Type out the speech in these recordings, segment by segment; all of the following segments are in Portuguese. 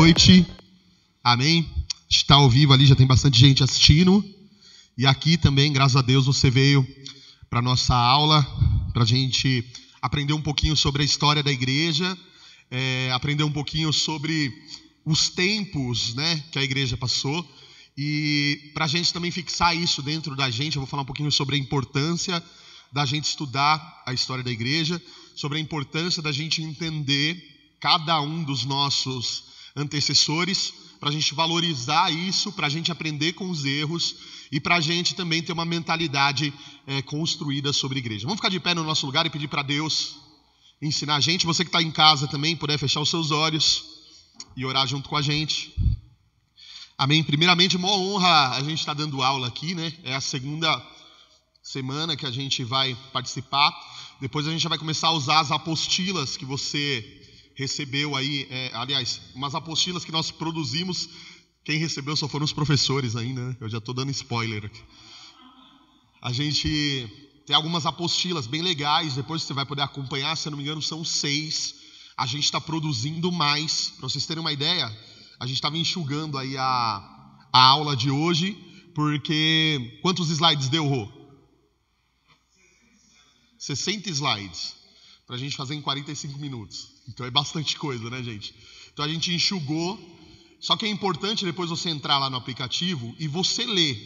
noite. Amém? Está ao vivo ali, já tem bastante gente assistindo. E aqui também, graças a Deus, você veio para a nossa aula, para a gente aprender um pouquinho sobre a história da igreja, aprender um pouquinho sobre os tempos, né, que a igreja passou. E para a gente também fixar isso dentro da gente, eu vou falar um pouquinho sobre a importância da gente estudar a história da igreja, sobre a importância da gente entender cada um dos nossos antecessores, para a gente valorizar isso, para a gente aprender com os erros e para a gente também ter uma mentalidade construída sobre a igreja. Vamos ficar de pé no nosso lugar e pedir para Deus ensinar a gente. Você que está em casa também, puder fechar os seus olhos e orar junto com a gente. Amém. Primeiramente, uma honra a gente estar dando aula aqui, né? É a segunda semana que a gente vai participar. Depois a gente já vai começar a usar as apostilas que você recebeu aí, aliás, umas apostilas que nós produzimos. Quem recebeu só foram os professores ainda, né? Eu já estou dando spoiler aqui. A gente tem algumas apostilas bem legais, depois você vai poder acompanhar, se eu não me engano são 6. A gente está produzindo mais. Para vocês terem uma ideia, a gente estava enxugando aí a aula de hoje, porque quantos slides deu, Rô? 60 slides, para a gente fazer em 45 minutos. Então é bastante coisa, né, gente? Então a gente enxugou. Só que é importante depois você entrar lá no aplicativo e você ler.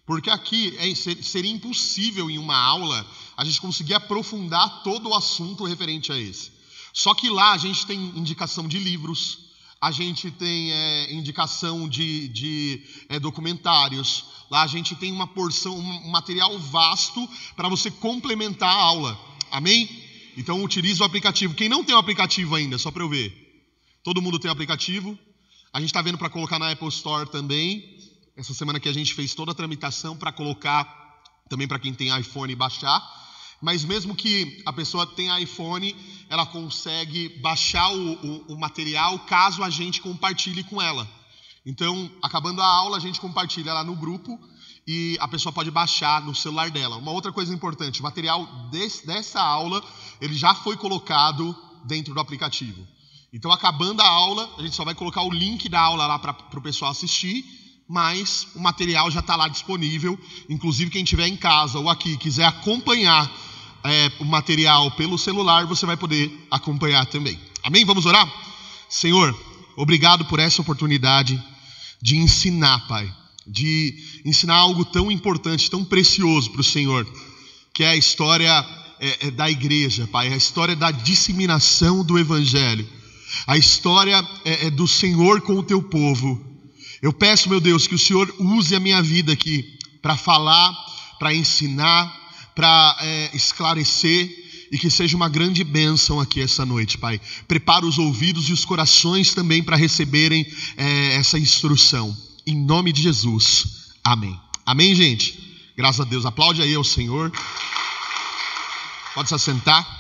Porque aqui seria impossível em uma aula a gente conseguir aprofundar todo o assunto referente a esse. Só que lá a gente tem indicação de livros, a gente tem indicação de documentários. Lá a gente tem uma porção, um material vasto para você complementar a aula. Amém? Então utilize o aplicativo. Quem não tem o aplicativo ainda, só para eu ver. Todo mundo tem o aplicativo. A gente está vendo para colocar na Apple Store também. Essa semana que a gente fez toda a tramitação para colocar também para quem tem iPhone baixar. Mas mesmo que a pessoa tenha iPhone, ela consegue baixar o material caso a gente compartilhe com ela. Então, acabando a aula, a gente compartilha lá no grupo e a pessoa pode baixar no celular dela. Uma outra coisa importante, o material dessa aula, ele já foi colocado dentro do aplicativo. Então, acabando a aula, a gente só vai colocar o link da aula lá para o pessoal assistir, mas o material já está lá disponível. Inclusive, quem estiver em casa ou aqui quiser acompanhar o material pelo celular, você vai poder acompanhar também. Amém? Vamos orar? Senhor, obrigado por essa oportunidade de ensinar, Pai. De ensinar algo tão importante, tão precioso para o Senhor, que é a história da igreja, Pai. A história da disseminação do Evangelho. A história do Senhor com o teu povo. Eu peço, meu Deus, que o Senhor use a minha vida aqui para falar, para ensinar, para esclarecer e que seja uma grande bênção aqui essa noite, Pai. Prepara os ouvidos e os corações também para receberem essa instrução. Em nome de Jesus. Amém. Amém, gente? Graças a Deus. Aplaude aí ao Senhor. Pode se assentar.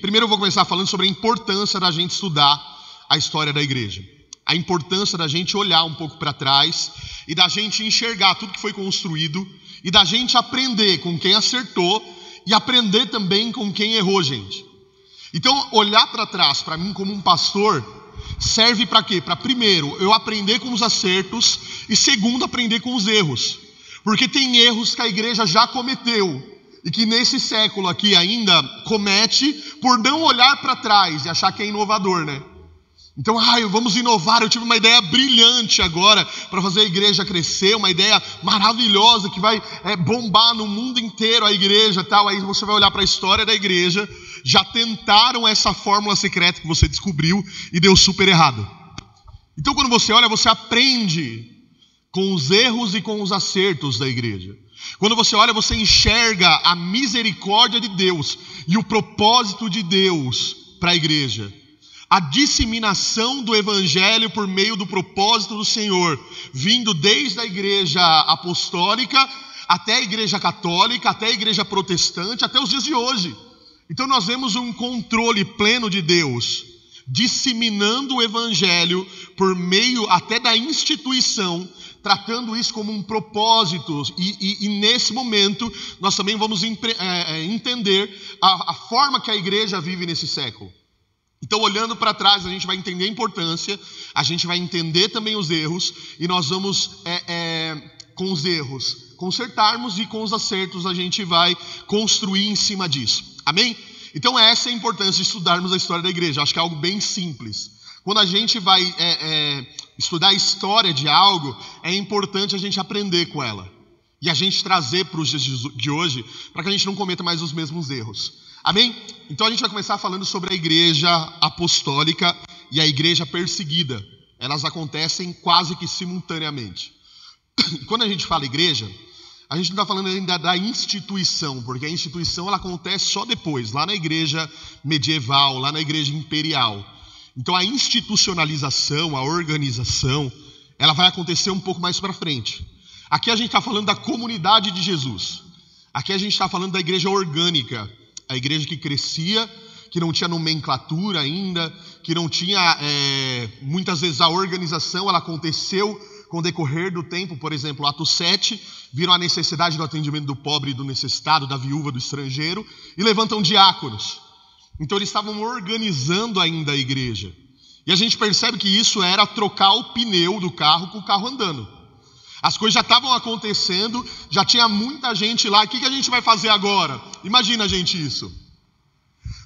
Primeiro eu vou começar falando sobre a importância da gente estudar a história da igreja. A importância da gente olhar um pouco para trás e da gente enxergar tudo que foi construído e da gente aprender com quem acertou e aprender também com quem errou, gente. Então, olhar para trás, para mim como um pastor, serve para quê? Para primeiro, eu aprender com os acertos e segundo, aprender com os erros. Porque tem erros que a igreja já cometeu e que nesse século aqui ainda comete por não olhar para trás e achar que é inovador, né? Então, vamos inovar. Eu tive uma ideia brilhante agora para fazer a igreja crescer, uma ideia maravilhosa que vai bombar no mundo inteiro a igreja, tal. Aí você vai olhar para a história da igreja, já tentaram essa fórmula secreta que você descobriu e deu super errado. Então, quando você olha, você aprende com os erros e com os acertos da igreja. Quando você olha, você enxerga a misericórdia de Deus e o propósito de Deus para a igreja. A disseminação do Evangelho por meio do propósito do Senhor, vindo desde a igreja apostólica até a igreja católica, até a igreja protestante, até os dias de hoje. Então nós vemos um controle pleno de Deus, disseminando o Evangelho por meio até da instituição, tratando isso como um propósito. E nesse momento nós também vamos entender a forma que a igreja vive nesse século. Então, olhando para trás, a gente vai entender a importância, a gente vai entender também os erros, e nós vamos, com os erros, consertarmos, e com os acertos a gente vai construir em cima disso. Amém? Então, essa é a importância de estudarmos a história da igreja. Acho que é algo bem simples. Quando a gente vai estudar a história de algo, é importante a gente aprender com ela. E a gente trazer para os dias de hoje, para que a gente não cometa mais os mesmos erros. Amém? Então a gente vai começar falando sobre a igreja apostólica e a igreja perseguida. Elas acontecem quase que simultaneamente. E quando a gente fala igreja, a gente não está falando ainda da instituição, porque a instituição ela acontece só depois, lá na igreja medieval, lá na igreja imperial. Então a institucionalização, a organização, ela vai acontecer um pouco mais para frente. Aqui a gente está falando da comunidade de Jesus. Aqui a gente está falando da igreja orgânica, a igreja que crescia, que não tinha nomenclatura ainda, que não tinha, muitas vezes a organização, ela aconteceu com o decorrer do tempo. Por exemplo, Atos 7, viram a necessidade do atendimento do pobre e do necessitado, da viúva, do estrangeiro, e levantam diáconos. Então eles estavam organizando ainda a igreja. E a gente percebe que isso era trocar o pneu do carro com o carro andando. As coisas já estavam acontecendo, já tinha muita gente lá. O que a gente vai fazer agora? Imagina, gente, isso.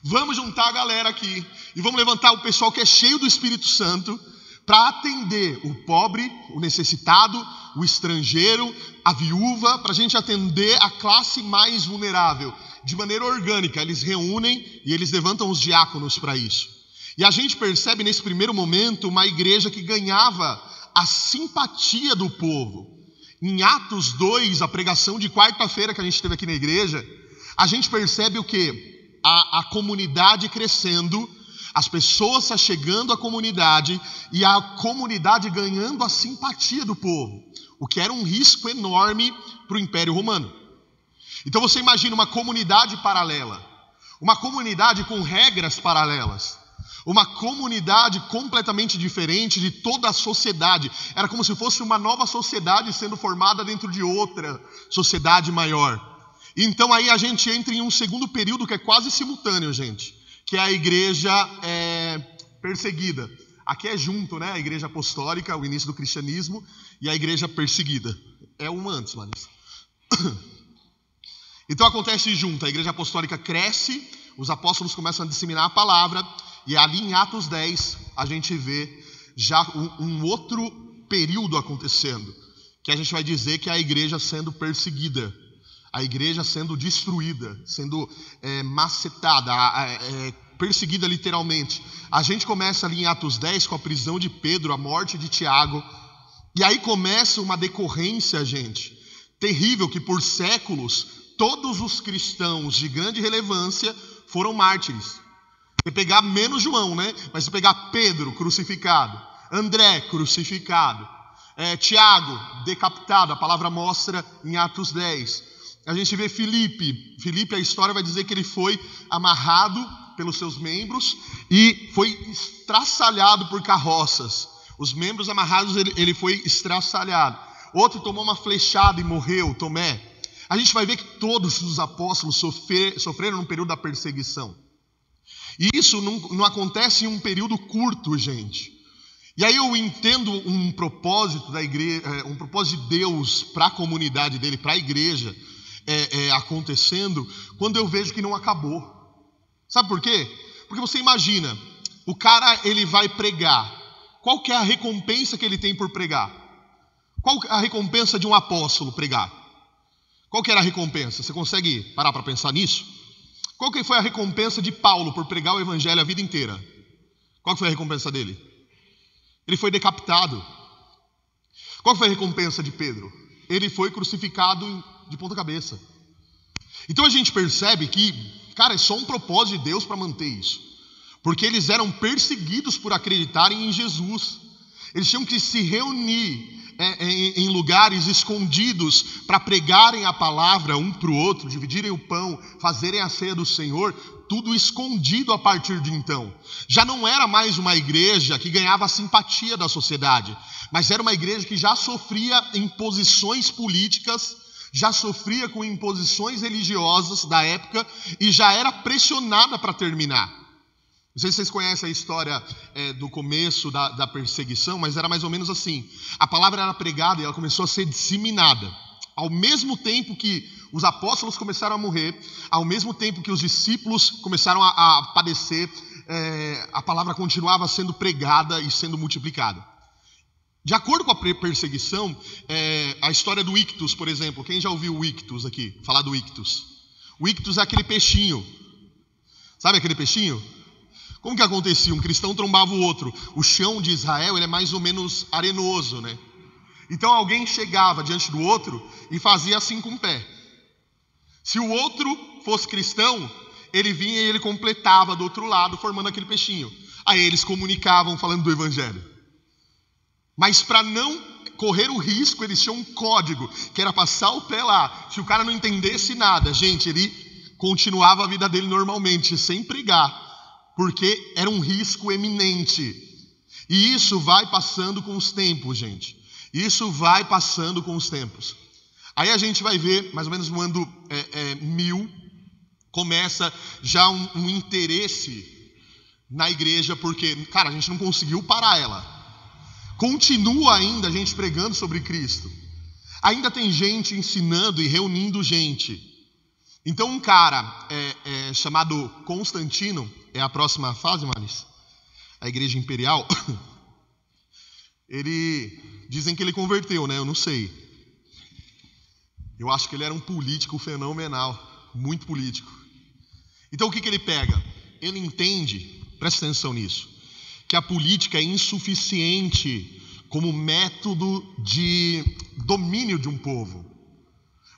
Vamos juntar a galera aqui e vamos levantar o pessoal que é cheio do Espírito Santo para atender o pobre, o necessitado, o estrangeiro, a viúva, para a gente atender a classe mais vulnerável. De maneira orgânica, eles reúnem e eles levantam os diáconos para isso. E a gente percebe nesse primeiro momento uma igreja que ganhava a simpatia do povo. Em Atos 2, a pregação de quarta-feira que a gente teve aqui na igreja, a gente percebe o quê? A comunidade crescendo, as pessoas se achegando à comunidade e a comunidade ganhando a simpatia do povo, o que era um risco enorme para o Império Romano. Então você imagina uma comunidade paralela, uma comunidade com regras paralelas, uma comunidade completamente diferente de toda a sociedade. Era como se fosse uma nova sociedade sendo formada dentro de outra sociedade maior. Então aí a gente entra em um segundo período que é quase simultâneo, gente, que é a igreja perseguida. Aqui é junto, né? A igreja apostólica, o início do cristianismo, e a igreja perseguida. É uma antes, Larissa. Então acontece junto, a igreja apostólica cresce, os apóstolos começam a disseminar a palavra, e ali em Atos 10 a gente vê já um outro período acontecendo, que a gente vai dizer que é a igreja sendo perseguida, a igreja sendo destruída, sendo macetada, perseguida literalmente. A gente começa ali em Atos 10 com a prisão de Pedro, a morte de Tiago, e aí começa uma decorrência, gente, terrível, que por séculos todos os cristãos de grande relevância foram mártires. Você pegar menos João, né? Mas você pegar Pedro crucificado, André crucificado, Tiago decapitado, a palavra mostra em Atos 10. A gente vê Filipe, a história vai dizer que ele foi amarrado pelos seus membros e foi estraçalhado por carroças. Os membros amarrados, ele foi estraçalhado. Outro tomou uma flechada e morreu, Tomé. A gente vai ver que todos os apóstolos sofreram no período da perseguição. E isso não acontece em um período curto, gente. E aí eu entendo um propósito da igreja, um propósito de Deus para a comunidade dele, para a igreja, acontecendo, quando eu vejo que não acabou. Sabe por quê? Porque você imagina, o cara ele vai pregar. Qual que é a recompensa que ele tem por pregar? Qual a recompensa de um apóstolo pregar? Qual que era a recompensa? Você consegue parar para pensar nisso? Qual que foi a recompensa de Paulo por pregar o evangelho a vida inteira? Qual foi a recompensa dele? Ele foi decapitado. Qual foi a recompensa de Pedro? Ele foi crucificado de ponta cabeça. Então a gente percebe que, cara, é só um propósito de Deus para manter isso. Porque eles eram perseguidos por acreditarem em Jesus. Eles tinham que se reunir em lugares escondidos para pregarem a palavra um para o outro, dividirem o pão, fazerem a ceia do Senhor, tudo escondido a partir de então. Já não era mais uma igreja que ganhava a simpatia da sociedade, mas era uma igreja que já sofria imposições políticas, já sofria com imposições religiosas da época e já era pressionada para terminar. Não sei se vocês conhecem a história do começo da perseguição, mas era mais ou menos assim. A palavra era pregada e ela começou a ser disseminada. Ao mesmo tempo que os apóstolos começaram a morrer, ao mesmo tempo que os discípulos começaram a padecer, a palavra continuava sendo pregada e sendo multiplicada. De acordo com a perseguição, a história do ictus, por exemplo. Quem já ouviu o ictus aqui? Falar do ictus. O ictus é aquele peixinho. Sabe aquele peixinho? Como que acontecia? Um cristão trombava o outro. O chão de Israel ele é mais ou menos arenoso, né? Então alguém chegava diante do outro e fazia assim com o pé. Se o outro fosse cristão, ele vinha e ele completava do outro lado, formando aquele peixinho. Aí eles comunicavam falando do evangelho. Mas para não correr o risco, eles tinham um código, que era passar o pé lá. Se o cara não entendesse nada, gente, ele continuava a vida dele normalmente, sem pregar. Porque era um risco eminente. E isso vai passando com os tempos, gente. Isso vai passando com os tempos. Aí a gente vai ver, mais ou menos no ano 1000, começa já um interesse na igreja, porque, cara, a gente não conseguiu parar ela. Continua ainda a gente pregando sobre Cristo. Ainda tem gente ensinando e reunindo gente. Então um cara chamado Constantino, é a próxima fase, Maris? A igreja imperial. Dizem que ele converteu, né? Eu não sei. Eu acho que ele era um político fenomenal, muito político. Então o que ele pega? Ele entende, presta atenção nisso, que a política é insuficiente como método de domínio de um povo.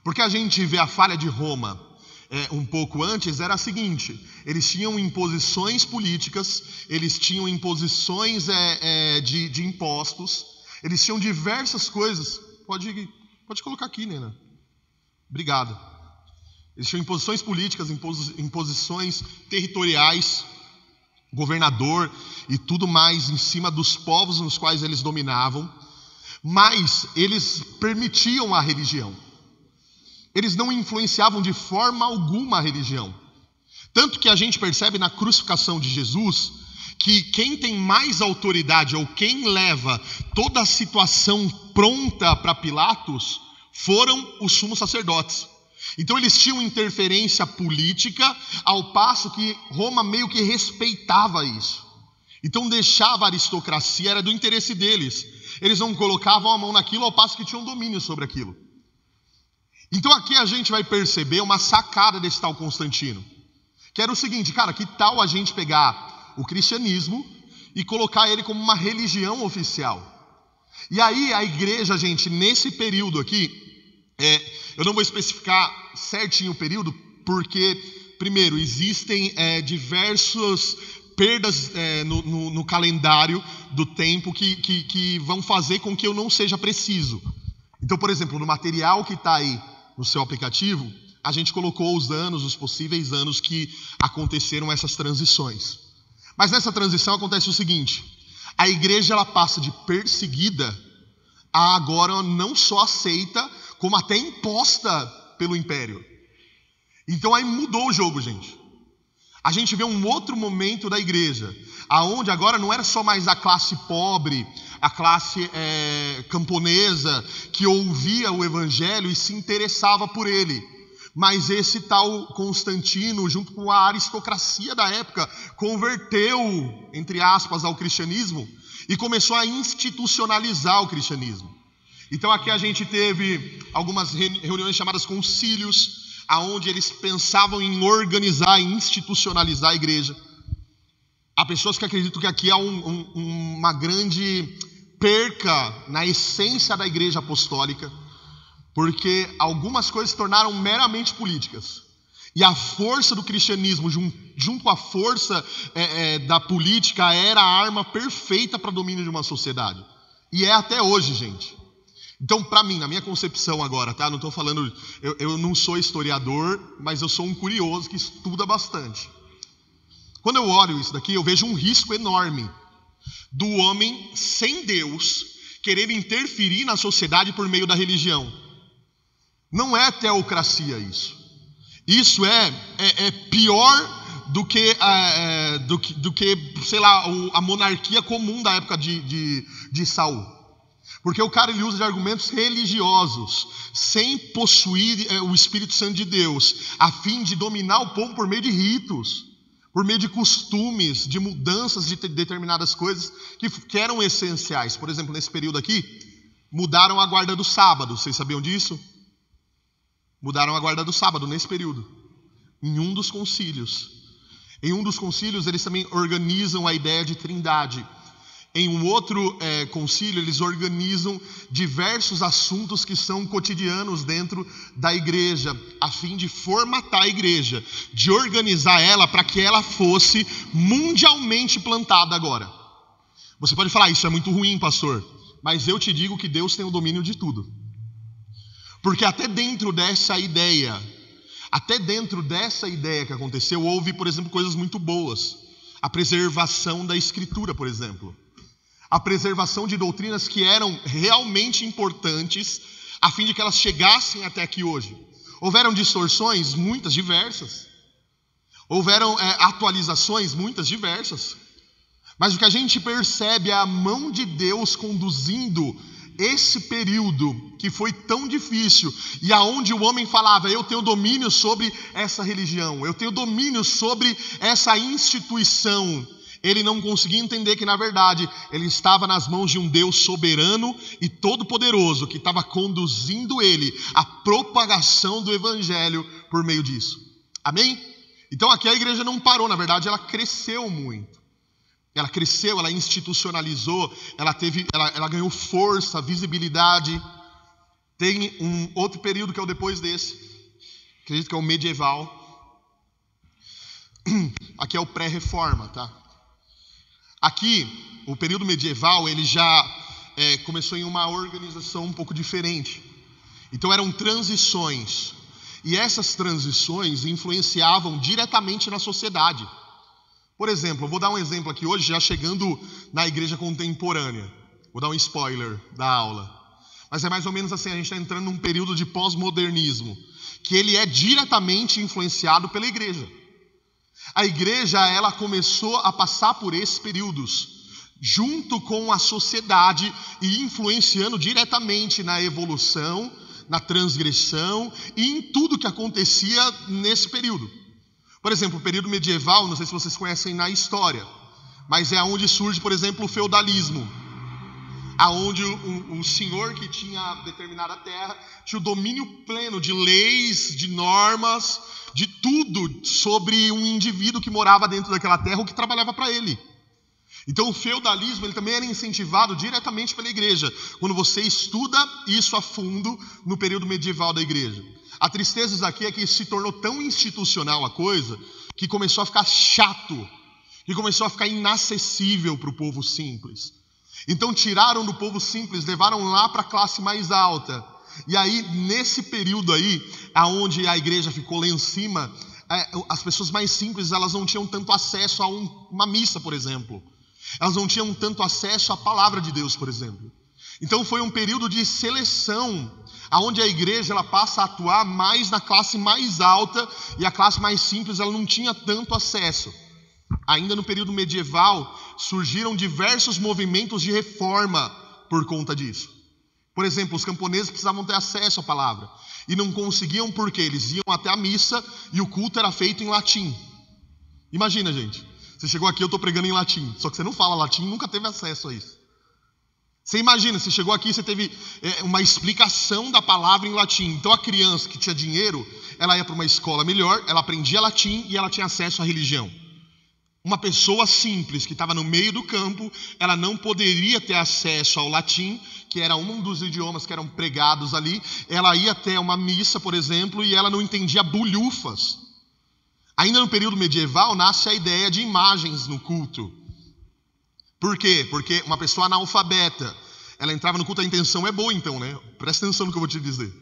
Porque a gente vê a falha de Roma um pouco antes, era a seguinte: eles tinham imposições políticas, eles tinham imposições de impostos, eles tinham diversas coisas. Pode colocar aqui, Nena. Obrigado. Eles tinham imposições políticas, imposições territoriais, governador e tudo mais em cima dos povos nos quais eles dominavam, mas eles permitiam a religião. Eles não influenciavam de forma alguma a religião. Tanto que a gente percebe na crucificação de Jesus que quem tem mais autoridade ou quem leva toda a situação pronta para Pilatos foram os sumos sacerdotes. Então eles tinham interferência política, ao passo que Roma meio que respeitava isso. Então deixava a aristocracia, era do interesse deles. Eles não colocavam a mão naquilo, ao passo que tinham domínio sobre aquilo. Então aqui a gente vai perceber uma sacada desse tal Constantino, que era o seguinte: cara, que tal a gente pegar o cristianismo e colocar ele como uma religião oficial? E aí a igreja, gente, nesse período aqui, eu não vou especificar certinho o período, porque, primeiro, existem diversas perdas no calendário do tempo que vão fazer com que eu não seja preciso. Então, por exemplo, no material que está aí no seu aplicativo, a gente colocou os possíveis anos que aconteceram essas transições. Mas nessa transição acontece o seguinte: a igreja ela passa de perseguida a agora não só aceita, como até imposta pelo império. Então aí mudou o jogo, gente. A gente vê um outro momento da igreja, aonde agora não era só mais a classe pobre, a classe camponesa, que ouvia o evangelho e se interessava por ele. Mas esse tal Constantino, junto com a aristocracia da época, converteu, entre aspas, ao cristianismo e começou a institucionalizar o cristianismo. Então aqui a gente teve algumas reuniões chamadas concílios, aonde eles pensavam em organizar e institucionalizar a igreja. Há pessoas que acreditam que aqui há uma grande perca na essência da igreja apostólica, porque algumas coisas se tornaram meramente políticas. E a força do cristianismo, junto com a força da política, era a arma perfeita para o domínio de uma sociedade. E é até hoje, gente. Então, para mim, na minha concepção agora, tá? Não estou falando, eu não sou historiador, mas eu sou um curioso que estuda bastante. Quando eu olho isso daqui, eu vejo um risco enorme do homem sem Deus querer interferir na sociedade por meio da religião. Não é teocracia isso. Isso é pior do que sei lá, a monarquia comum da época de Saul. Porque o cara ele usa de argumentos religiosos, sem possuir o Espírito Santo de Deus, a fim de dominar o povo por meio de ritos, por meio de costumes, de mudanças de determinadas coisas que eram essenciais. Por exemplo, nesse período aqui, mudaram a guarda do sábado. Vocês sabiam disso? Mudaram a guarda do sábado nesse período, em um dos concílios. Em um dos concílios, eles também organizam a ideia de trindade. Em um outro concílio, eles organizam diversos assuntos que são cotidianos dentro da igreja, a fim de formatar a igreja, de organizar ela para que ela fosse mundialmente plantada agora. Você pode falar, isso é muito ruim, pastor, mas eu te digo que Deus tem o domínio de tudo. Porque até dentro dessa ideia que aconteceu, houve, por exemplo, coisas muito boas. A preservação da Escritura, por exemplo. A preservação de doutrinas que eram realmente importantes, a fim de que elas chegassem até aqui hoje. Houveram distorções, muitas, diversas. Houveram atualizações, muitas, diversas. Mas o que a gente percebe é a mão de Deus conduzindo esse período que foi tão difícil, e aonde o homem falava, eu tenho domínio sobre essa religião, eu tenho domínio sobre essa instituição. Ele não conseguia entender que, na verdade, ele estava nas mãos de um Deus soberano e todo-poderoso, que estava conduzindo ele à propagação do Evangelho por meio disso. Amém? Então aqui a igreja não parou, na verdade ela cresceu muito. Ela cresceu, ela institucionalizou, ela ganhou força, visibilidade. Tem um outro período que é o depois desse, acredito que é o medieval. Aqui é o pré-reforma, tá? Aqui, o período medieval, ele já começou em uma organização um pouco diferente. Então eram transições. E essas transições influenciavam diretamente na sociedade. Por exemplo, eu vou dar um exemplo aqui hoje, já chegando na igreja contemporânea. Vou dar um spoiler da aula. Mas é mais ou menos assim, a gente está entrando num período de pós-modernismo, que ele é diretamente influenciado pela igreja. A igreja, ela começou a passar por esses períodos, junto com a sociedade e influenciando diretamente na evolução, na transgressão e em tudo que acontecia nesse período. Por exemplo, o período medieval, não sei se vocês conhecem na história, mas é onde surge, por exemplo, o feudalismo, aonde o senhor que tinha determinada terra tinha o domínio pleno de leis, de normas, de tudo sobre um indivíduo que morava dentro daquela terra ou que trabalhava para ele. Então o feudalismo ele também era incentivado diretamente pela igreja, quando você estuda isso a fundo no período medieval da igreja. A tristeza daqui é que se tornou tão institucional a coisa, que começou a ficar chato, que começou a ficar inacessível para o povo simples. Então tiraram do povo simples, levaram lá para a classe mais alta. E aí, nesse período aí, aonde a igreja ficou lá em cima, as pessoas mais simples, elas não tinham tanto acesso a uma missa, por exemplo. Elas não tinham tanto acesso à palavra de Deus, por exemplo. Então foi um período de seleção, aonde a igreja ela passa a atuar mais na classe mais alta, e a classe mais simples ela não tinha tanto acesso. Ainda no período medieval, surgiram diversos movimentos de reforma por conta disso. Por exemplo, os camponeses precisavam ter acesso à palavra. E não conseguiam porque eles iam até a missa e o culto era feito em latim. Imagina, gente. Você chegou aqui, eu estou pregando em latim. Só que você não fala latim e nunca teve acesso a isso. Você imagina, você chegou aqui e você teve uma explicação da palavra em latim. Então a criança que tinha dinheiro, ela ia para uma escola melhor, ela aprendia latim e ela tinha acesso à religião. Uma pessoa simples que estava no meio do campo, ela não poderia ter acesso ao latim, que era um dos idiomas que eram pregados ali. Ela ia até uma missa, por exemplo, e ela não entendia bulhufas. Ainda no período medieval, nasce a ideia de imagens no culto. Por quê? Porque uma pessoa analfabeta, ela entrava no culto, a intenção é boa então, né? Presta atenção no que eu vou te dizer.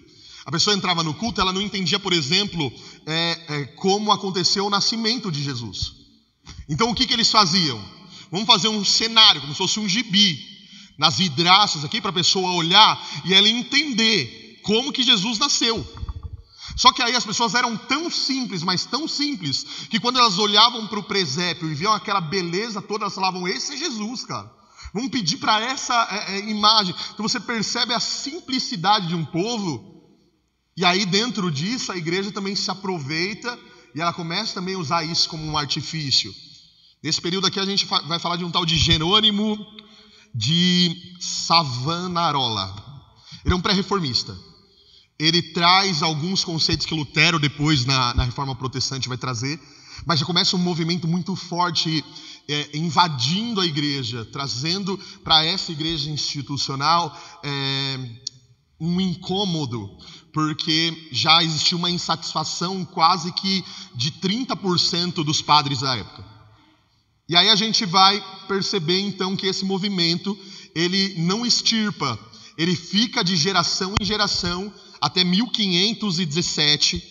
A pessoa entrava no culto, ela não entendia, por exemplo, como aconteceu o nascimento de Jesus. Então o que eles faziam? Vamos fazer um cenário, como se fosse um gibi, nas vidraças aqui, para a pessoa olhar e ela entender como que Jesus nasceu. Só que aí as pessoas eram tão simples, mas tão simples, que quando elas olhavam para o presépio e viam aquela beleza toda, elas falavam: esse é Jesus, cara. Vamos pedir para essa imagem. Então você percebe a simplicidade de um povo, e aí dentro disso a igreja também se aproveita, e ela começa também a usar isso como um artifício. Nesse período aqui a gente vai falar de um tal de Jerônimo de Savonarola. Ele é um pré-reformista. Ele traz alguns conceitos que Lutero depois na Reforma Protestante vai trazer, mas já começa um movimento muito forte invadindo a igreja, trazendo para essa igreja institucional um incômodo, porque já existia uma insatisfação quase que de 30% dos padres da época. E aí a gente vai perceber então que esse movimento, ele não extirpa, ele fica de geração em geração até 1517,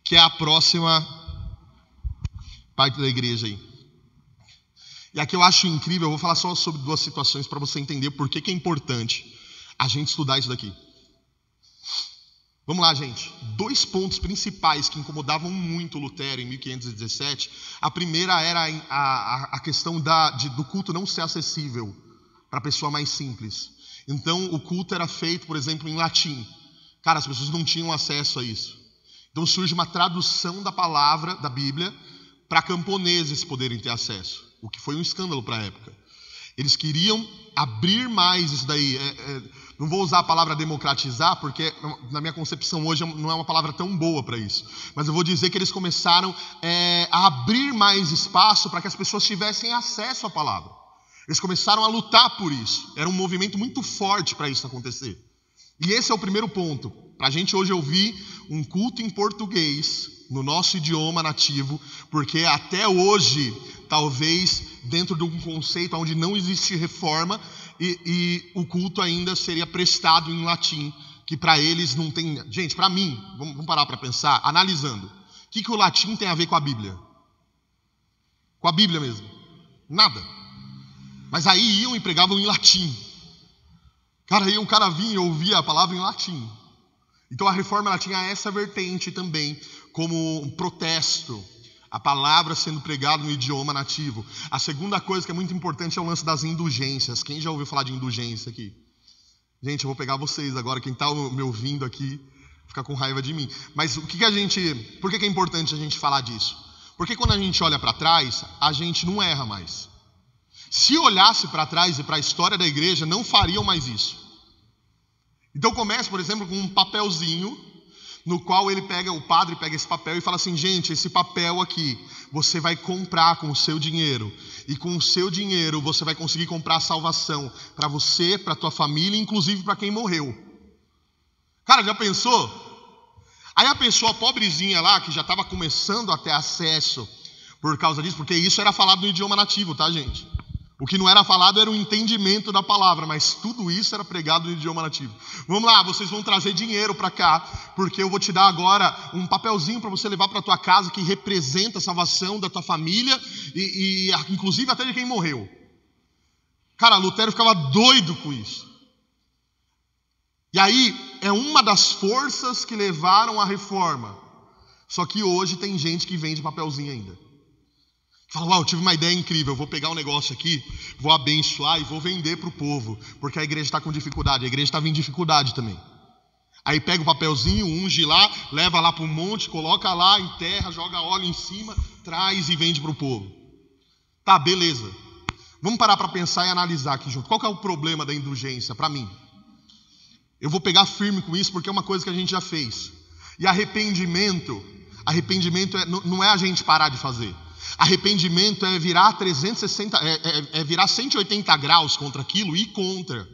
que é a próxima parte da igreja aí. E aqui eu acho incrível, eu vou falar só sobre duas situações para você entender por que é importante a gente estudar isso daqui. Vamos lá, gente. 2 pontos principais que incomodavam muito Lutero em 1517. A primeira era a questão do culto não ser acessível para a pessoa mais simples. Então, o culto era feito, por exemplo, em latim. Cara, as pessoas não tinham acesso a isso. Então surge uma tradução da palavra, da Bíblia, para camponeses poderem ter acesso, o que foi um escândalo para a época. Eles queriam abrir mais isso daí. Não vou usar a palavra democratizar, porque na minha concepção hoje não é uma palavra tão boa para isso. Mas eu vou dizer que eles começaram a abrir mais espaço para que as pessoas tivessem acesso à palavra. Eles começaram a lutar por isso. Era um movimento muito forte para isso acontecer. E esse é o primeiro ponto. Para a gente hoje ouvir um culto em português, no nosso idioma nativo, porque até hoje, talvez, dentro de um conceito onde não existe reforma, e o culto ainda seria prestado em latim, que para eles não tem... Gente, para mim, vamos parar para pensar, analisando, o que o latim tem a ver com a Bíblia? Com a Bíblia mesmo? Nada. Mas aí iam e pregavam em latim. Cara, aí um cara vinha e ouvia a palavra em latim. Então a reforma ela tinha essa vertente também, como um protesto, a palavra sendo pregada no idioma nativo. A segunda coisa que é muito importante é o lance das indulgências. Quem já ouviu falar de indulgência aqui? Gente, eu vou pegar vocês agora, quem está me ouvindo aqui, fica com raiva de mim. Mas por que é importante a gente falar disso? Porque quando a gente olha para trás, a gente não erra mais. Se olhasse para trás e para a história da igreja, não fariam mais isso. Então começa, por exemplo, com um papelzinho, no qual o padre pega esse papel e fala assim: gente, esse papel aqui, você vai comprar com o seu dinheiro. E com o seu dinheiro você vai conseguir comprar a salvação para você, para a tua família, inclusive para quem morreu. Cara, já pensou? Aí a pessoa pobrezinha lá, que já estava começando a ter acesso por causa disso, porque isso era falado no idioma nativo, tá, gente? O que não era falado era o entendimento da palavra, mas tudo isso era pregado no idioma nativo. Vamos lá, vocês vão trazer dinheiro para cá, porque eu vou te dar agora um papelzinho para você levar para a tua casa que representa a salvação da tua família e inclusive até de quem morreu. Cara, Lutero ficava doido com isso. E aí é uma das forças que levaram à reforma. Só que hoje tem gente que vende papelzinho ainda. Fala: uau, eu tive uma ideia incrível, eu vou pegar um negócio aqui, vou abençoar e vou vender para o povo, porque a igreja está com dificuldade, a igreja estava em dificuldade também. Aí pega o papelzinho, unge lá, leva lá para um monte, coloca lá, enterra, joga óleo em cima, traz e vende para o povo. Tá, beleza. Vamos parar para pensar e analisar aqui junto. Qual que é o problema da indulgência para mim? Eu vou pegar firme com isso porque é uma coisa que a gente já fez. E arrependimento não é a gente parar de fazer. Arrependimento é virar 360, virar 180 graus contra aquilo e contra.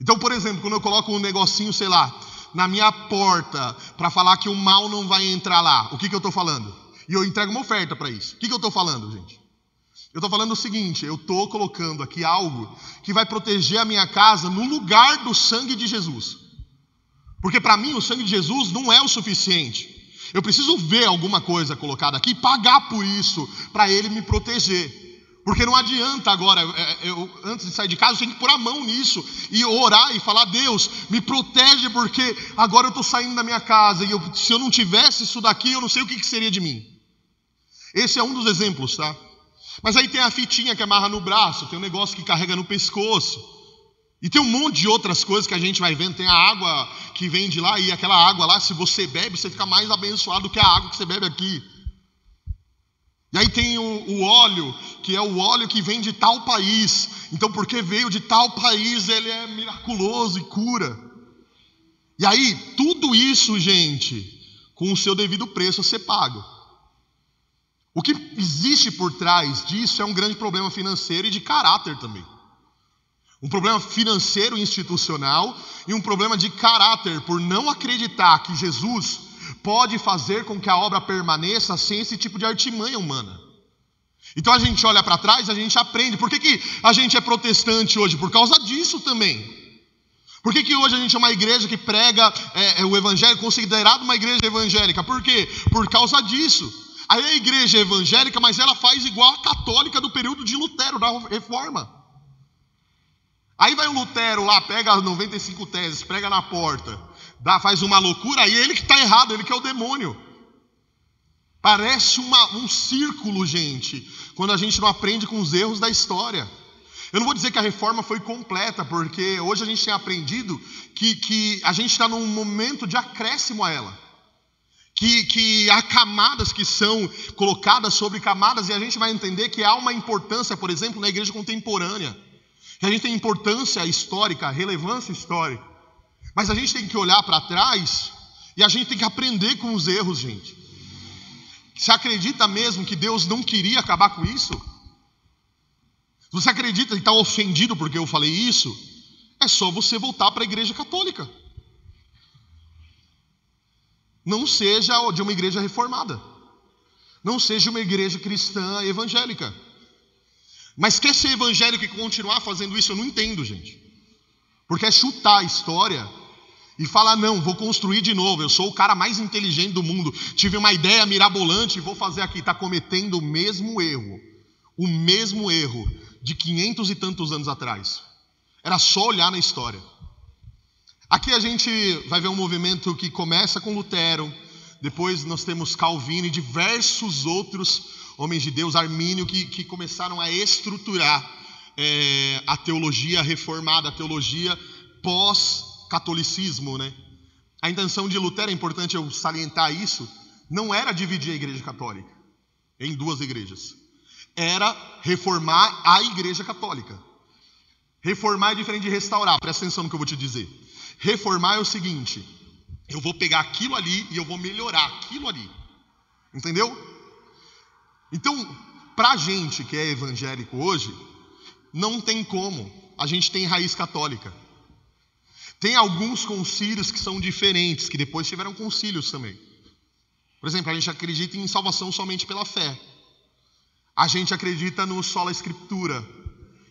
Então, por exemplo, quando eu coloco um negocinho, sei lá, na minha porta, para falar que o mal não vai entrar lá, o que eu estou falando? E eu entrego uma oferta para isso. O que eu estou falando, gente? Eu estou falando o seguinte: eu estou colocando aqui algo que vai proteger a minha casa no lugar do sangue de Jesus. Porque para mim o sangue de Jesus não é o suficiente. Eu preciso ver alguma coisa colocada aqui e pagar por isso, para ele me proteger. Porque não adianta agora, antes de sair de casa, eu tenho que pôr a mão nisso e orar e falar: Deus, me protege, porque agora eu estou saindo da minha casa e se eu não tivesse isso daqui, eu não sei o que seria de mim. Esse é um dos exemplos, tá? Mas aí tem a fitinha que amarra no braço, tem um negócio que carrega no pescoço. E tem um monte de outras coisas que a gente vai vendo. Tem a água que vem de lá, e aquela água lá, se você bebe, você fica mais abençoado do que a água que você bebe aqui. E aí tem o óleo, que é o óleo que vem de tal país. Então, porque veio de tal país, ele é miraculoso e cura. E aí, tudo isso, gente, com o seu devido preço a ser pago. O que existe por trás disso é um grande problema financeiro e de caráter também. Um problema financeiro e institucional e um problema de caráter, por não acreditar que Jesus pode fazer com que a obra permaneça sem esse tipo de artimanha humana. Então a gente olha para trás e a gente aprende. Por que a gente é protestante hoje? Por causa disso também. Por que hoje a gente é uma igreja que prega o evangelho, considerado uma igreja evangélica? Por quê? Por causa disso. Aí a igreja é evangélica, mas ela faz igual a católica do período de Lutero, da Reforma. Aí vai o Lutero lá, pega as 95 teses, prega na porta, faz uma loucura, aí ele que está errado, ele que é o demônio. Parece um círculo, gente, quando a gente não aprende com os erros da história. Eu não vou dizer que a reforma foi completa, porque hoje a gente tem aprendido que a gente está num momento de acréscimo a ela. Que há camadas que são colocadas sobre camadas, e a gente vai entender que há uma importância, por exemplo, na igreja contemporânea. Que a gente tem importância histórica, relevância histórica. Mas a gente tem que olhar para trás e a gente tem que aprender com os erros, gente. Você acredita mesmo que Deus não queria acabar com isso? Você acredita que está ofendido porque eu falei isso? É só você voltar para a igreja católica. Não seja de uma igreja reformada. Não seja uma igreja cristã evangélica. Mas quer ser evangélico e continuar fazendo isso? Eu não entendo, gente. Porque é chutar a história e falar: não, vou construir de novo, eu sou o cara mais inteligente do mundo, tive uma ideia mirabolante e vou fazer aqui. Está cometendo o mesmo erro de 500 e tantos anos atrás. Era só olhar na história. Aqui a gente vai ver um movimento que começa com Lutero, depois nós temos Calvino e diversos outros homens de Deus, Armínio, que começaram a estruturar a teologia reformada, a teologia pós-catolicismo, né? A intenção de Lutero, é importante eu salientar isso, não era dividir a igreja católica em duas igrejas. Era reformar a igreja católica. Reformar é diferente de restaurar, presta atenção no que eu vou te dizer. Reformar é o seguinte: eu vou pegar aquilo ali e eu vou melhorar aquilo ali. Entendeu? Então, para a gente que é evangélico hoje, não tem como. A gente tem raiz católica. Tem alguns concílios que são diferentes, que depois tiveram concílios também. Por exemplo, a gente acredita em salvação somente pela fé. A gente acredita no sola escritura,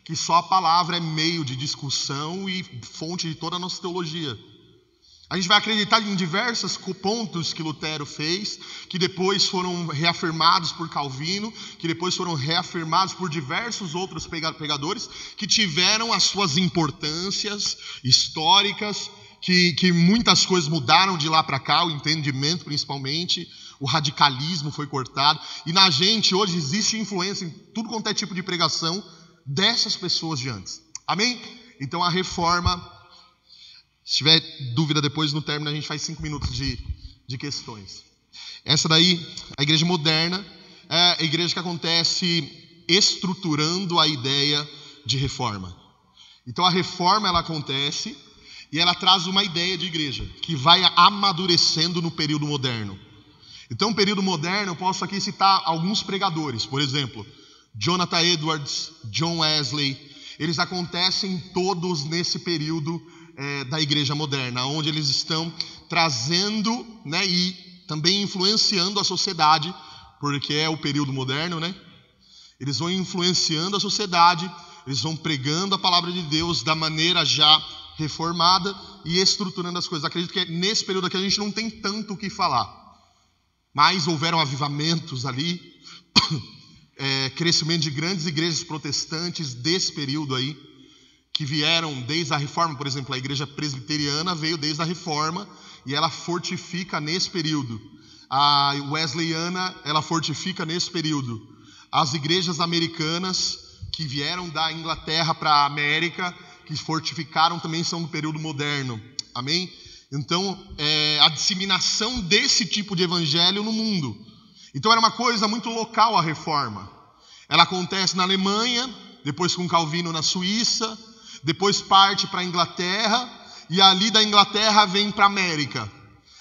que só a palavra é meio de discussão e fonte de toda a nossa teologia. A gente vai acreditar em diversos pontos que Lutero fez, que depois foram reafirmados por Calvino, que depois foram reafirmados por diversos outros pregadores, que tiveram as suas importâncias históricas, que muitas coisas mudaram de lá para cá, o entendimento principalmente, o radicalismo foi cortado, e na gente hoje existe influência em tudo quanto é tipo de pregação dessas pessoas de antes. Amém? Então a reforma... Se tiver dúvida depois, no término, a gente faz 5 minutos de questões. Essa daí, a igreja moderna, é a igreja que acontece estruturando a ideia de reforma. Então a reforma, ela acontece e ela traz uma ideia de igreja que vai amadurecendo no período moderno. Então, no período moderno, eu posso aqui citar alguns pregadores. Por exemplo, Jonathan Edwards, John Wesley. Eles acontecem todos nesse período da igreja moderna, onde eles estão trazendo, né, e também influenciando a sociedade, porque é o período moderno, né? Eles vão influenciando a sociedade, eles vão pregando a palavra de Deus da maneira já reformada e estruturando as coisas. Acredito que nesse período aqui a gente não tem tanto o que falar, mas houveram avivamentos ali, crescimento de grandes igrejas protestantes desse período aí, que vieram desde a Reforma. Por exemplo, a igreja presbiteriana veio desde a Reforma e ela fortifica nesse período. A wesleyana, ela fortifica nesse período. As igrejas americanas que vieram da Inglaterra para a América, que fortificaram, também são do período moderno. Amém? Então, a disseminação desse tipo de evangelho no mundo. Então, era uma coisa muito local a Reforma. Ela acontece na Alemanha, depois com Calvino na Suíça, depois parte para a Inglaterra, e ali da Inglaterra vem para a América.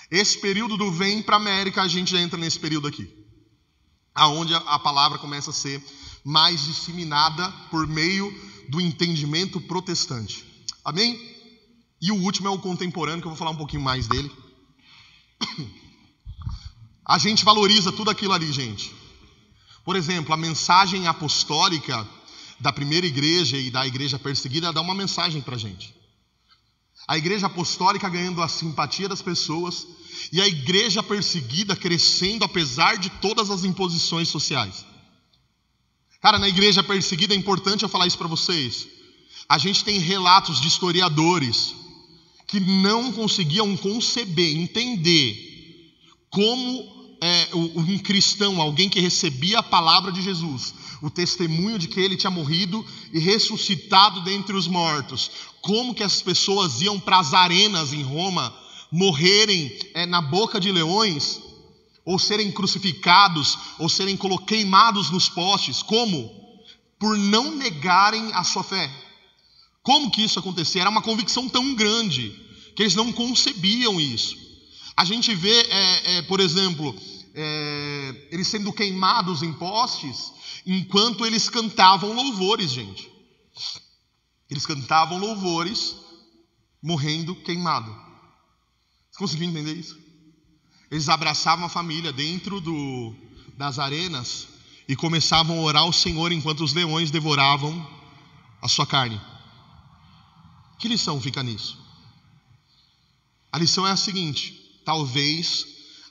Esse período do vem para a América, a gente entra nesse período aqui, aonde a palavra começa a ser mais disseminada por meio do entendimento protestante. Amém? E o último é o contemporâneo, que eu vou falar um pouquinho mais dele. A gente valoriza tudo aquilo ali, gente. Por exemplo, a mensagem apostólica da primeira igreja e da igreja perseguida dá uma mensagem para a gente. A igreja apostólica ganhando a simpatia das pessoas e a igreja perseguida crescendo apesar de todas as imposições sociais. Cara, na igreja perseguida é importante eu falar isso para vocês. A gente tem relatos de historiadores que não conseguiam conceber, entender como um cristão, alguém que recebia a palavra de Jesus, o testemunho de que ele tinha morrido e ressuscitado dentre os mortos, como que as pessoas iam para as arenas em Roma, morrerem na boca de leões, ou serem crucificados, ou serem queimados nos postes. Como? Por não negarem a sua fé. Como que isso acontecia? Era uma convicção tão grande que eles não concebiam isso. A gente vê, por exemplo, eles sendo queimados em postes, enquanto eles cantavam louvores, gente. Eles cantavam louvores, morrendo queimado. Você conseguiu entender isso? Eles abraçavam a família dentro das arenas e começavam a orar ao Senhor enquanto os leões devoravam a sua carne. Que lição fica nisso? A lição é a seguinte: talvez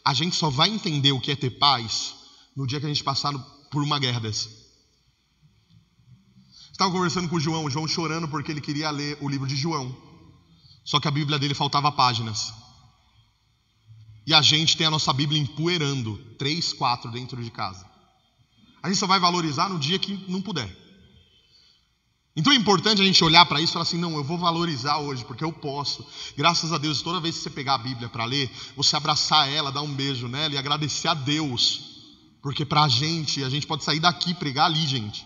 a gente só vai entender o que é ter paz no dia que a gente passar por uma guerra dessa. Estava conversando com o João chorando porque ele queria ler o livro de João, só que a Bíblia dele faltava páginas. E a gente tem a nossa Bíblia empoeirando, 3, 4 dentro de casa. A gente só vai valorizar no dia que não puder. Então é importante a gente olhar para isso e falar assim: não, eu vou valorizar hoje, porque eu posso. Graças a Deus, toda vez que você pegar a Bíblia para ler, você abraçar ela, dar um beijo nela e agradecer a Deus. Porque a gente pode sair daqui e pregar ali, gente.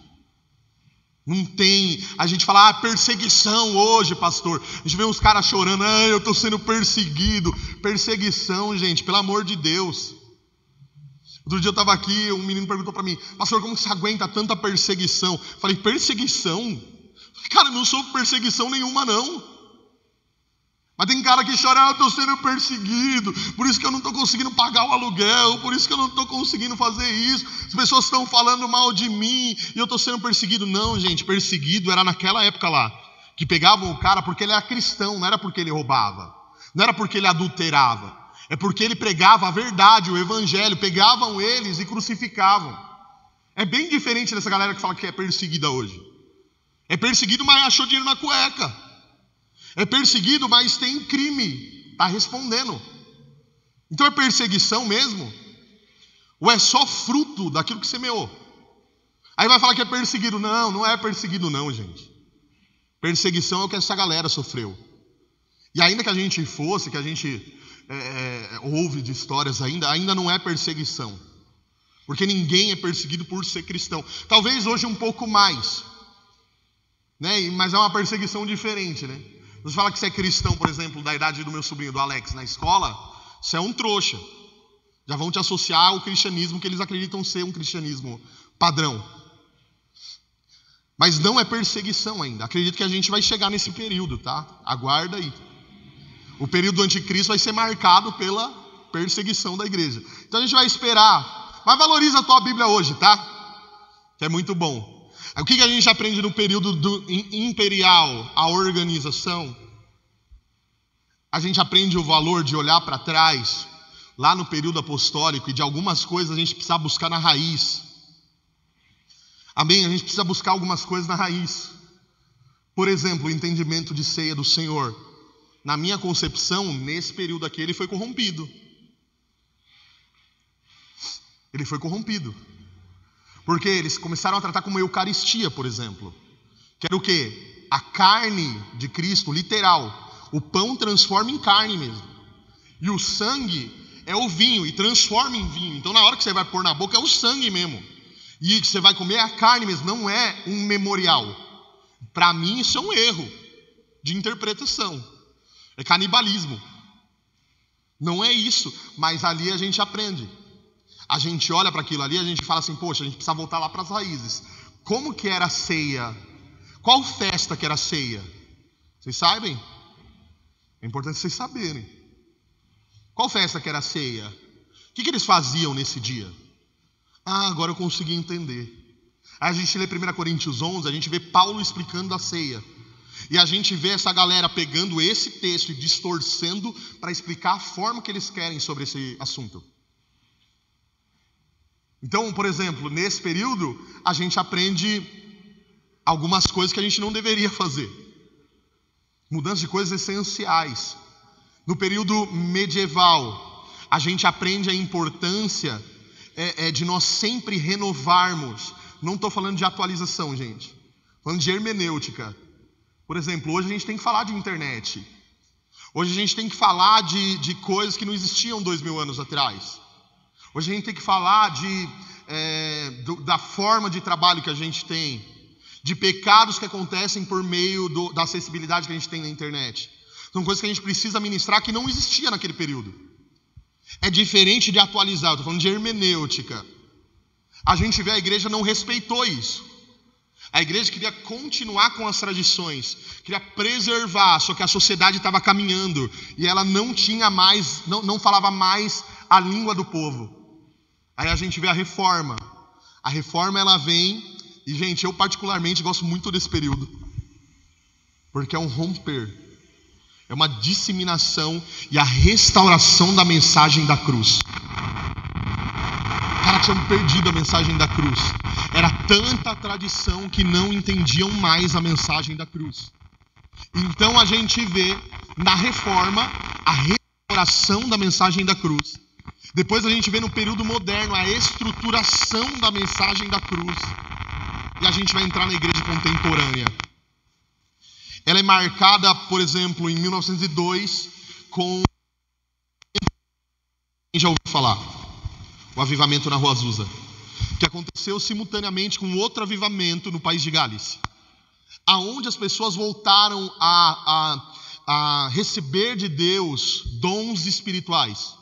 Não tem, a gente fala, perseguição hoje, pastor. A gente vê uns caras chorando, eu estou sendo perseguido. Perseguição, gente, pelo amor de Deus. Outro dia eu estava aqui, um menino perguntou para mim: pastor, como que você aguenta tanta perseguição? Eu falei: perseguição? Cara, eu não sofro perseguição nenhuma, não. Mas tem cara que chora, eu estou sendo perseguido, por isso que eu não estou conseguindo pagar o aluguel, por isso que eu não estou conseguindo fazer isso, as pessoas estão falando mal de mim e eu estou sendo perseguido. Não, gente, perseguido era naquela época lá, que pegavam o cara porque ele era cristão, não era porque ele roubava, não era porque ele adulterava, é porque ele pregava a verdade, o evangelho. Pegavam eles e crucificavam. É bem diferente dessa galera que fala que é perseguida hoje. É perseguido, mas achou dinheiro na cueca. É perseguido, mas tem crime, está respondendo. Então é perseguição mesmo? Ou é só fruto daquilo que semeou? Aí vai falar que é perseguido. Não, não é perseguido não, gente. Perseguição é o que essa galera sofreu. E ainda que a gente fosse, que a gente ouve de histórias ainda não é perseguição. Porque ninguém é perseguido por ser cristão. Talvez hoje um pouco mais, né? Mas é uma perseguição diferente, né? Você fala que você é cristão, por exemplo, da idade do meu sobrinho, do Alex, na escola, você é um trouxa. Já vão te associar ao cristianismo que eles acreditam ser um cristianismo padrão. Mas não é perseguição ainda. Acredito que a gente vai chegar nesse período, tá? Aguarda aí. O período do anticristo vai ser marcado pela perseguição da igreja. Então a gente vai esperar. Mas valoriza a tua Bíblia hoje, tá? Que é muito bom. O que a gente aprende no período imperial, a organização? A gente aprende o valor de olhar para trás, lá no período apostólico, e de algumas coisas a gente precisa buscar na raiz. Amém? A gente precisa buscar algumas coisas na raiz. Por exemplo, o entendimento de ceia do Senhor. Na minha concepção, nesse período aqui, ele foi corrompido. Ele foi corrompido. Porque eles começaram a tratar como Eucaristia, por exemplo. Que era o quê? A carne de Cristo, literal. O pão transforma em carne mesmo. E o sangue é o vinho, e transforma em vinho. Então na hora que você vai pôr na boca é o sangue mesmo. E que você vai comer é a carne mesmo, não é um memorial. Para mim isso é um erro de interpretação. É canibalismo. Não é isso, mas ali a gente aprende. A gente olha para aquilo ali, a gente fala assim, poxa, a gente precisa voltar lá para as raízes. Como que era a ceia? Qual festa que era a ceia? Vocês sabem? É importante vocês saberem. Qual festa que era a ceia? O que eles faziam nesse dia? Ah, agora eu consegui entender. Aí a gente lê 1 Coríntios 11, a gente vê Paulo explicando a ceia. E a gente vê essa galera pegando esse texto e distorcendo para explicar a forma que eles querem sobre esse assunto. Então, por exemplo, nesse período, a gente aprende algumas coisas que a gente não deveria fazer. Mudança de coisas essenciais. No período medieval, a gente aprende a importância de nós sempre renovarmos. Não estou falando de atualização, gente. Estou falando de hermenêutica. Por exemplo, hoje a gente tem que falar de internet. Hoje a gente tem que falar de coisas que não existiam 2000 anos atrás. Hoje a gente tem que falar da forma de trabalho que a gente tem, de pecados que acontecem por meio da acessibilidade que a gente tem na internet. São coisas que a gente precisa ministrar que não existia naquele período. É diferente de atualizar, eu estou falando de hermenêutica. A gente vê a igreja não respeitou isso. A igreja queria continuar com as tradições, queria preservar, só que a sociedade estava caminhando e ela não tinha mais, não falava mais a língua do povo. Aí a gente vê a reforma. A reforma ela vem, e gente, eu particularmente gosto muito desse período, porque é um romper, é uma disseminação e a restauração da mensagem da cruz. Os caras tinham perdido a mensagem da cruz. Era tanta tradição que não entendiam mais a mensagem da cruz. Então a gente vê na reforma a restauração da mensagem da cruz. Depois a gente vê no período moderno a estruturação da mensagem da cruz. E a gente vai entrar na igreja contemporânea. Ela é marcada, por exemplo, em 1902 com... Quem já ouviu falar? O avivamento na Rua Azusa. Que aconteceu simultaneamente com outro avivamento no país de Gales. Aonde as pessoas voltaram a receber de Deus dons espirituais.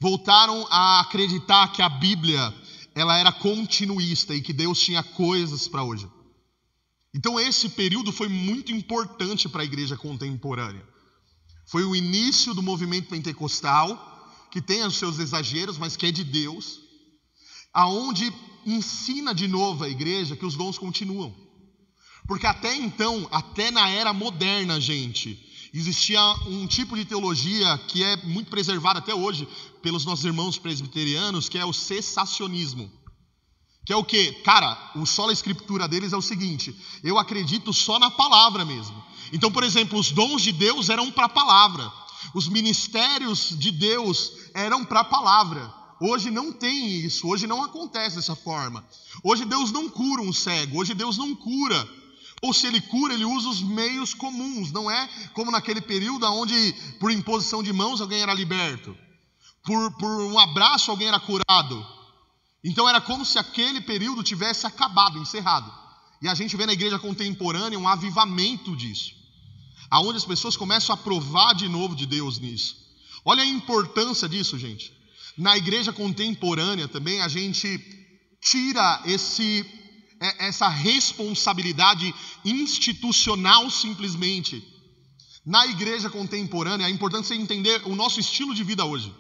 Voltaram a acreditar que a Bíblia ela era continuista e que Deus tinha coisas para hoje. Então esse período foi muito importante para a igreja contemporânea. Foi o início do movimento pentecostal, que tem os seus exageros, mas que é de Deus, aonde ensina de novo a igreja que os dons continuam. Porque até então, até na era moderna, gente, existia um tipo de teologia que é muito preservada até hoje pelos nossos irmãos presbiterianos, que é o cessacionismo. Que é o quê? Cara, o sola escritura deles é o seguinte: eu acredito só na palavra mesmo. Então, por exemplo, os dons de Deus eram para a palavra. Os ministérios de Deus eram para a palavra. Hoje não tem isso, hoje não acontece dessa forma. Hoje Deus não cura um cego, hoje Deus não cura. Ou se ele cura, ele usa os meios comuns. Não é como naquele período onde por imposição de mãos alguém era liberto. Por um abraço alguém era curado. Então era como se aquele período tivesse acabado, encerrado. E a gente vê na igreja contemporânea um avivamento disso. Aonde as pessoas começam a provar de novo de Deus nisso. Olha a importância disso, gente. Na igreja contemporânea também a gente tira essa responsabilidade institucional simplesmente. Na igreja contemporânea, é importante você entender o nosso estilo de vida hoje.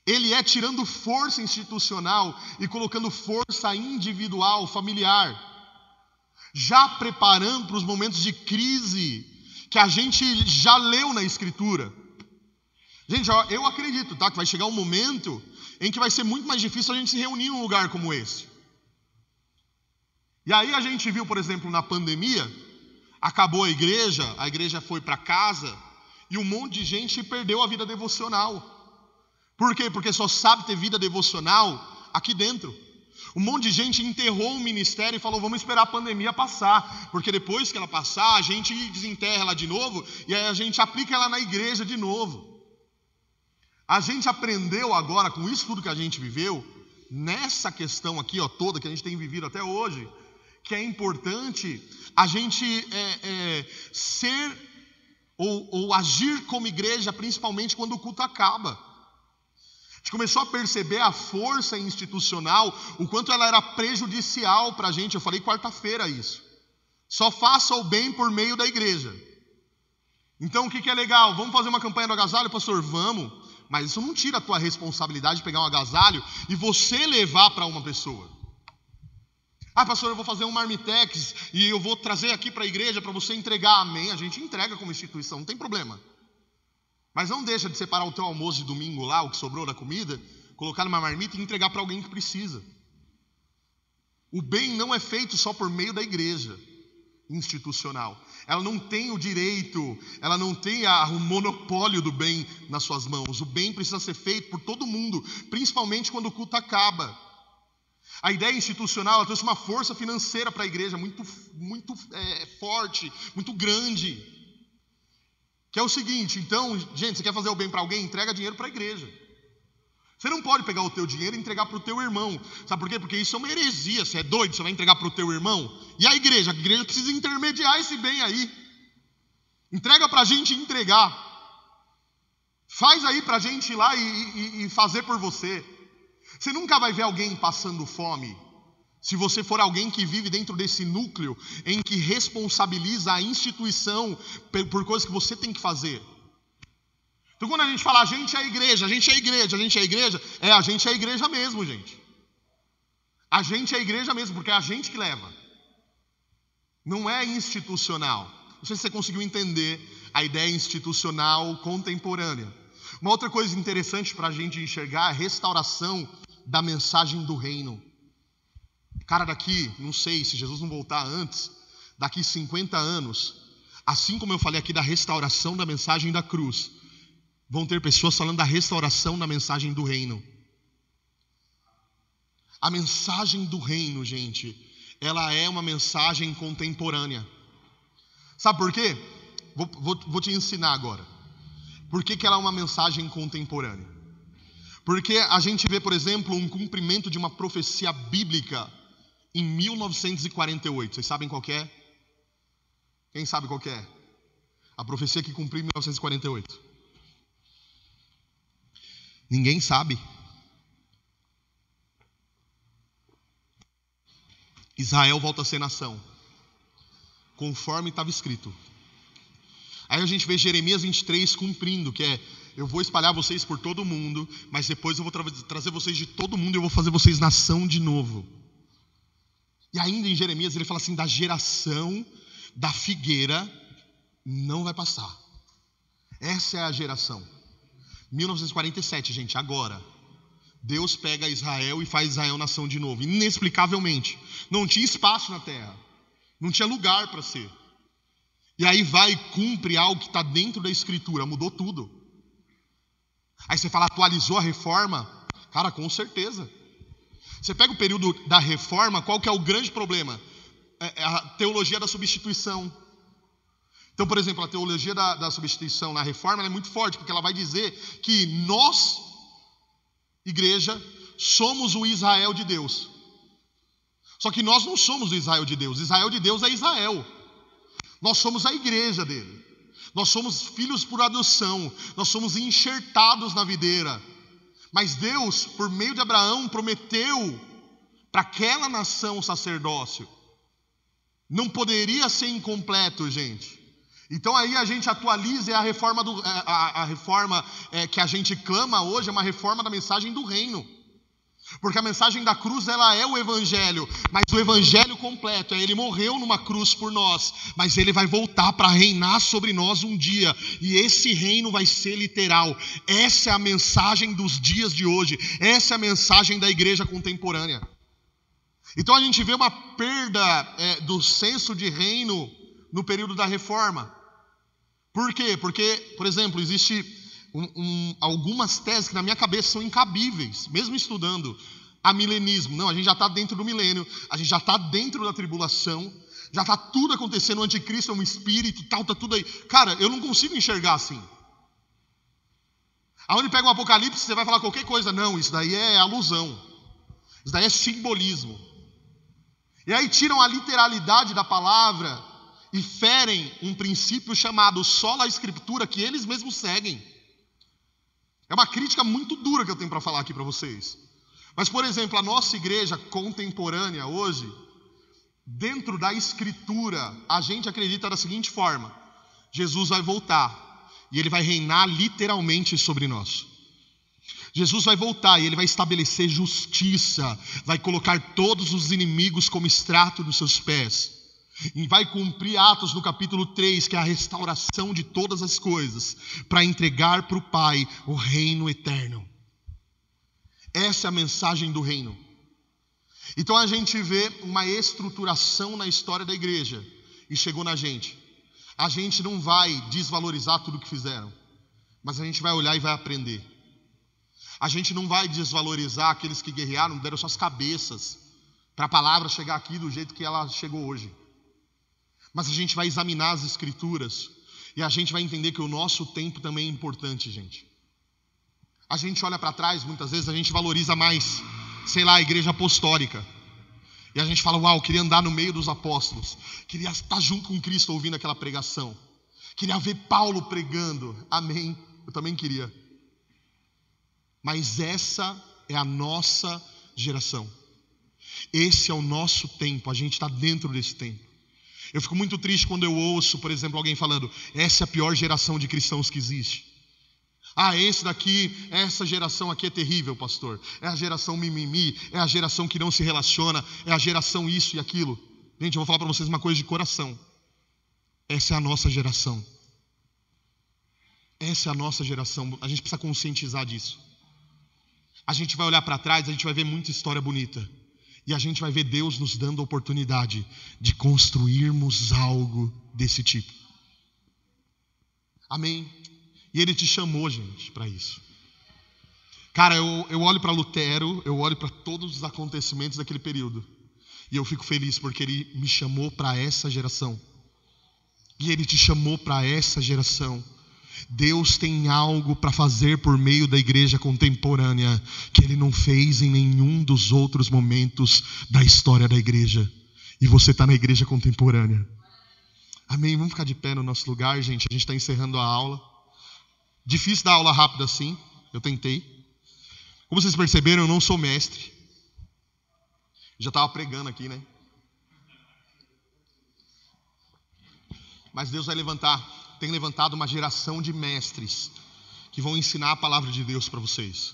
Ele é tirando força institucional e colocando força individual, familiar. Já preparando para os momentos de crise que a gente já leu na Escritura. Gente, eu acredito, tá, que vai chegar um momento em que vai ser muito mais difícil a gente se reunir num lugar como esse. E aí a gente viu, por exemplo, na pandemia, acabou a igreja foi para casa, e um monte de gente perdeu a vida devocional. Por quê? Porque só sabe ter vida devocional aqui dentro. Um monte de gente enterrou o ministério e falou, vamos esperar a pandemia passar, porque depois que ela passar, a gente desenterra ela de novo, e aí a gente aplica ela na igreja de novo. A gente aprendeu agora, com isso tudo que a gente viveu, nessa questão aqui, toda que a gente tem vivido até hoje, que é importante a gente ser ou agir como igreja, principalmente quando o culto acaba. A gente começou a perceber a força institucional, o quanto ela era prejudicial para a gente. Eu falei quarta-feira isso. Só faça o bem por meio da igreja. Então o que é legal? Vamos fazer uma campanha do agasalho, pastor? Vamos. Mas isso não tira a tua responsabilidade de pegar um agasalho e você levar para uma pessoa. Ah, pastor, eu vou fazer um marmitex e eu vou trazer aqui para a igreja para você entregar. Amém? A gente entrega como instituição, não tem problema. Mas não deixa de separar o teu almoço de domingo lá, o que sobrou da comida, colocar numa marmita e entregar para alguém que precisa. O bem não é feito só por meio da igreja institucional. Ela não tem o direito, ela não tem o monopólio do bem nas suas mãos. O bem precisa ser feito por todo mundo, principalmente quando o culto acaba. A ideia institucional, ela trouxe uma força financeira para a igreja muito forte, muito grande. Que é o seguinte, então, gente, você quer fazer o bem para alguém? Entrega dinheiro para a igreja. Você não pode pegar o teu dinheiro e entregar para o teu irmão. Sabe por quê? Porque isso é uma heresia. Você é doido? Você vai entregar para o teu irmão? E a igreja? A igreja precisa intermediar esse bem aí. Entrega para a gente entregar. Faz aí para a gente ir lá e fazer por você. Você nunca vai ver alguém passando fome se você for alguém que vive dentro desse núcleo em que responsabiliza a instituição por coisas que você tem que fazer. Então quando a gente fala, a gente é a igreja, a gente é a igreja, a gente é a igreja, a gente é a igreja mesmo, gente. A gente é a igreja mesmo, porque é a gente que leva. Não é institucional. Não sei se você conseguiu entender a ideia institucional contemporânea. Uma outra coisa interessante para a gente enxergar é a restauração da mensagem do reino. Cara, daqui, não sei, se Jesus não voltar antes, daqui 50 anos, assim como eu falei aqui da restauração da mensagem da cruz, vão ter pessoas falando da restauração da mensagem do reino. A mensagem do reino, gente, ela é uma mensagem contemporânea. Sabe por quê? Vou te ensinar agora. Por que ela é uma mensagem contemporânea? Porque a gente vê, por exemplo, um cumprimento de uma profecia bíblica em 1948. Vocês sabem qual que é? Quem sabe qual que é? A profecia que cumpriu em 1948. Ninguém sabe. Israel volta a ser nação, conforme estava escrito. Aí a gente vê Jeremias 23 cumprindo, que é: eu vou espalhar vocês por todo mundo, mas depois eu vou trazer vocês de todo mundo e eu vou fazer vocês nação de novo. E ainda em Jeremias ele fala assim: da geração da figueira não vai passar. Essa é a geração. 1947, gente, agora. Deus pega Israel e faz Israel nação de novo, inexplicavelmente. Não tinha espaço na terra, não tinha lugar para ser. E aí vai e cumpre algo que está dentro da escritura, mudou tudo. Aí você fala, atualizou a reforma? Cara, com certeza. Você pega o período da reforma, qual que é o grande problema? É a teologia da substituição. Então, por exemplo, a teologia da substituição na reforma ela é muito forte, porque ela vai dizer que nós, igreja, somos o Israel de Deus. Só que nós não somos o Israel de Deus. Israel de Deus é Israel. Nós somos a igreja dele. Nós somos filhos por adoção. Nós somos enxertados na videira. Mas Deus, por meio de Abraão, prometeu para aquela nação o sacerdócio. Não poderia ser incompleto, gente. Então aí a gente atualiza a reforma, que a gente clama hoje, é uma reforma da mensagem do reino. Porque a mensagem da cruz, ela é o evangelho, mas o evangelho completo, ele morreu numa cruz por nós, mas ele vai voltar para reinar sobre nós um dia, e esse reino vai ser literal. Essa é a mensagem dos dias de hoje, essa é a mensagem da igreja contemporânea. Então a gente vê uma perda do senso de reino no período da reforma. Por quê? Porque, por exemplo, existe algumas teses que na minha cabeça são incabíveis, mesmo estudando amilenismo. Não, a gente já está dentro do milênio, a gente já está dentro da tribulação, já está tudo acontecendo, o anticristo é um espírito, tal, está tudo aí. Cara, eu não consigo enxergar assim. Aonde pega o Apocalipse, você vai falar qualquer coisa. Não, isso daí é alusão, isso daí é simbolismo. E aí tiram a literalidade da palavra e ferem um princípio chamado sola escritura, que eles mesmos seguem. É uma crítica muito dura que eu tenho para falar aqui para vocês. Mas, por exemplo, a nossa igreja contemporânea hoje, dentro da escritura, a gente acredita da seguinte forma: Jesus vai voltar e ele vai reinar literalmente sobre nós. Jesus vai voltar e ele vai estabelecer justiça, vai colocar todos os inimigos como extrato dos seus pés. E vai cumprir Atos no capítulo 3, que é a restauração de todas as coisas, para entregar para o Pai o reino eterno. Essa é a mensagem do reino. Então a gente vê uma estruturação na história da igreja, e chegou na gente. A gente não vai desvalorizar tudo que fizeram, mas a gente vai olhar e vai aprender. A gente não vai desvalorizar aqueles que guerrearam, deram suas cabeças para a palavra chegar aqui do jeito que ela chegou hoje. Mas a gente vai examinar as escrituras e a gente vai entender que o nosso tempo também é importante, gente. A gente olha para trás, muitas vezes a gente valoriza mais, sei lá, a igreja apostólica. E a gente fala, uau, queria andar no meio dos apóstolos, queria estar junto com Cristo ouvindo aquela pregação, queria ver Paulo pregando, amém, eu também queria. Mas essa é a nossa geração. Esse é o nosso tempo, a gente está dentro desse tempo. Eu fico muito triste quando eu ouço, por exemplo, alguém falando, essa é a pior geração de cristãos que existe. Essa geração aqui é terrível, pastor. É a geração mimimi, é a geração que não se relaciona, é a geração isso e aquilo. Gente, eu vou falar para vocês uma coisa de coração. Essa é a nossa geração. Essa é a nossa geração, a gente precisa conscientizar disso. A gente vai olhar para trás, a gente vai ver muita história bonita. E a gente vai ver Deus nos dando a oportunidade de construirmos algo desse tipo. Amém? E Ele te chamou, gente, para isso. Cara, eu olho para Lutero, eu olho para todos os acontecimentos daquele período. E eu fico feliz porque Ele me chamou para essa geração. E Ele te chamou para essa geração. Deus tem algo para fazer por meio da igreja contemporânea que Ele não fez em nenhum dos outros momentos da história da igreja. E você está na igreja contemporânea. Amém? Vamos ficar de pé no nosso lugar, gente. A gente está encerrando a aula. Difícil dar aula rápida assim. Eu tentei. Como vocês perceberam, eu não sou mestre. Já estava pregando aqui, né? Mas Deus vai tem levantado uma geração de mestres que vão ensinar a palavra de Deus para vocês.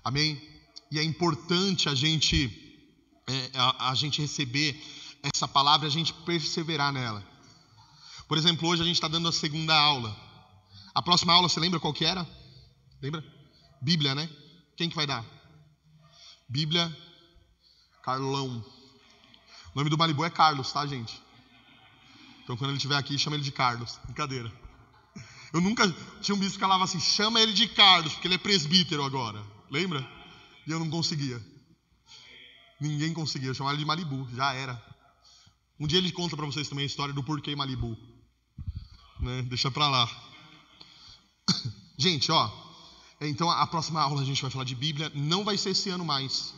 Amém? E é importante a gente receber essa palavra, a gente perseverar nela. Por exemplo, hoje a gente está dando a segunda aula. A próxima aula, você lembra qual que era? Lembra? Bíblia, né? Quem que vai dar? Bíblia, Carlão. O nome do Malibu é Carlos, tá, gente? Então quando ele estiver aqui, chama ele de Carlos. Brincadeira. Eu nunca tinha um bispo que falava assim, chama ele de Carlos, porque ele é presbítero agora. Lembra? E eu não conseguia. Ninguém conseguia. Eu chamava ele de Malibu, já era. Um dia ele conta para vocês também a história do porquê Malibu. Né? Deixa pra lá. Gente, então a próxima aula a gente vai falar de Bíblia. Não vai ser esse ano mais.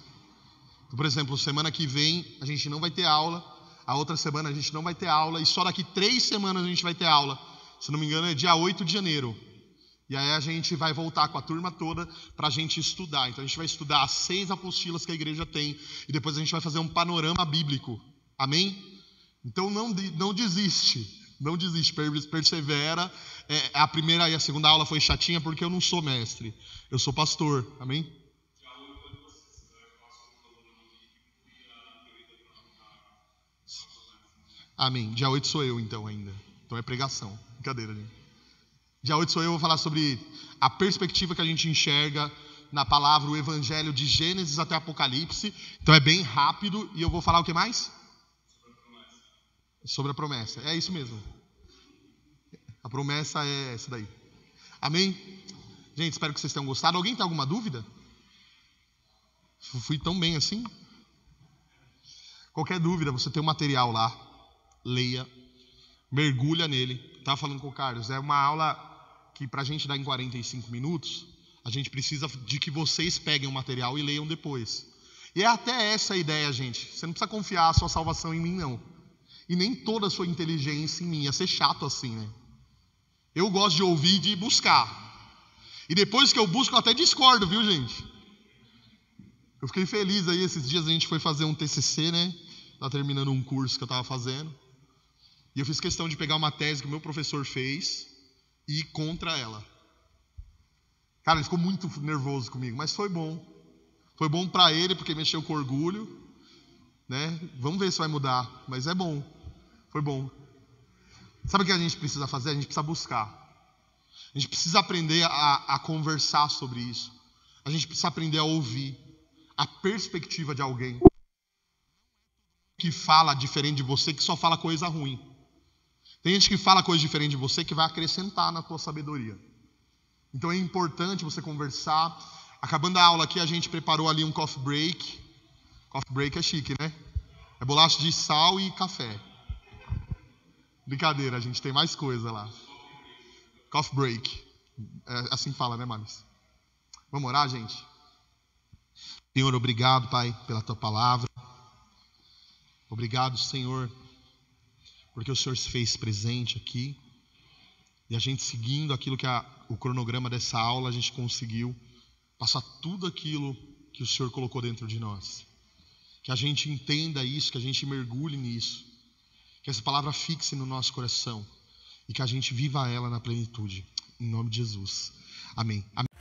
Então, por exemplo, semana que vem a gente não vai ter aula. A outra semana a gente não vai ter aula. E só daqui 3 semanas a gente vai ter aula. Se não me engano é dia 8 de janeiro. E aí a gente vai voltar com a turma toda para a gente estudar. Então a gente vai estudar as 6 apostilas que a igreja tem. E depois a gente vai fazer um panorama bíblico. Amém? Então não desiste. Não desiste, persevera. A primeira e a segunda aula foi chatinha porque eu não sou mestre. Eu sou pastor. Amém? Amém. Dia 8 sou eu então ainda. Então é pregação. Brincadeira, gente. Dia 8 sou eu, vou falar sobre a perspectiva que a gente enxerga na palavra o evangelho de Gênesis até Apocalipse. Então é bem rápido e eu vou falar o que mais? Sobre a promessa. É isso mesmo. A promessa é essa daí. Amém? Gente, espero que vocês tenham gostado. Alguém tem alguma dúvida? Fui tão bem assim? Qualquer dúvida, você tem um material lá. Leia. Mergulha nele. Estava falando com o Carlos. É uma aula que para a gente dar em 45 minutos, a gente precisa de que vocês peguem o material e leiam depois. E é até essa a ideia, gente. Você não precisa confiar a sua salvação em mim, não. E nem toda a sua inteligência em mim. Ia ser chato assim, né? Eu gosto de ouvir e de buscar. E depois que eu busco, eu até discordo, viu, gente? Eu fiquei feliz aí, esses dias a gente foi fazer um TCC, né? Tá terminando um curso que eu estava fazendo. E eu fiz questão de pegar uma tese que o meu professor fez e ir contra ela. Cara, ele ficou muito nervoso comigo, mas foi bom. Foi bom para ele, porque mexeu com orgulho, né? Vamos ver se vai mudar, mas é bom. Foi bom. Sabe o que a gente precisa fazer? A gente precisa buscar. A gente precisa aprender a conversar sobre isso. A gente precisa aprender a ouvir a perspectiva de alguém que fala diferente de você, que só fala coisa ruim. Tem gente que fala coisa diferente de você que vai acrescentar na tua sabedoria. Então é importante você conversar. Acabando a aula aqui, a gente preparou ali um coffee break. Coffee break é chique, né? É bolacha de sal e café. Brincadeira, a gente tem mais coisa lá. Coffee break. É assim que fala, né, Maris? Vamos orar, gente? Senhor, obrigado, Pai, pela Tua palavra. Obrigado, Senhor, porque o Senhor se fez presente aqui. E a gente seguindo aquilo que o cronograma dessa aula, a gente conseguiu passar tudo aquilo que o Senhor colocou dentro de nós. Que a gente entenda isso, que a gente mergulhe nisso. Que essa palavra fixe no nosso coração. E que a gente viva ela na plenitude. Em nome de Jesus. Amém. Amém.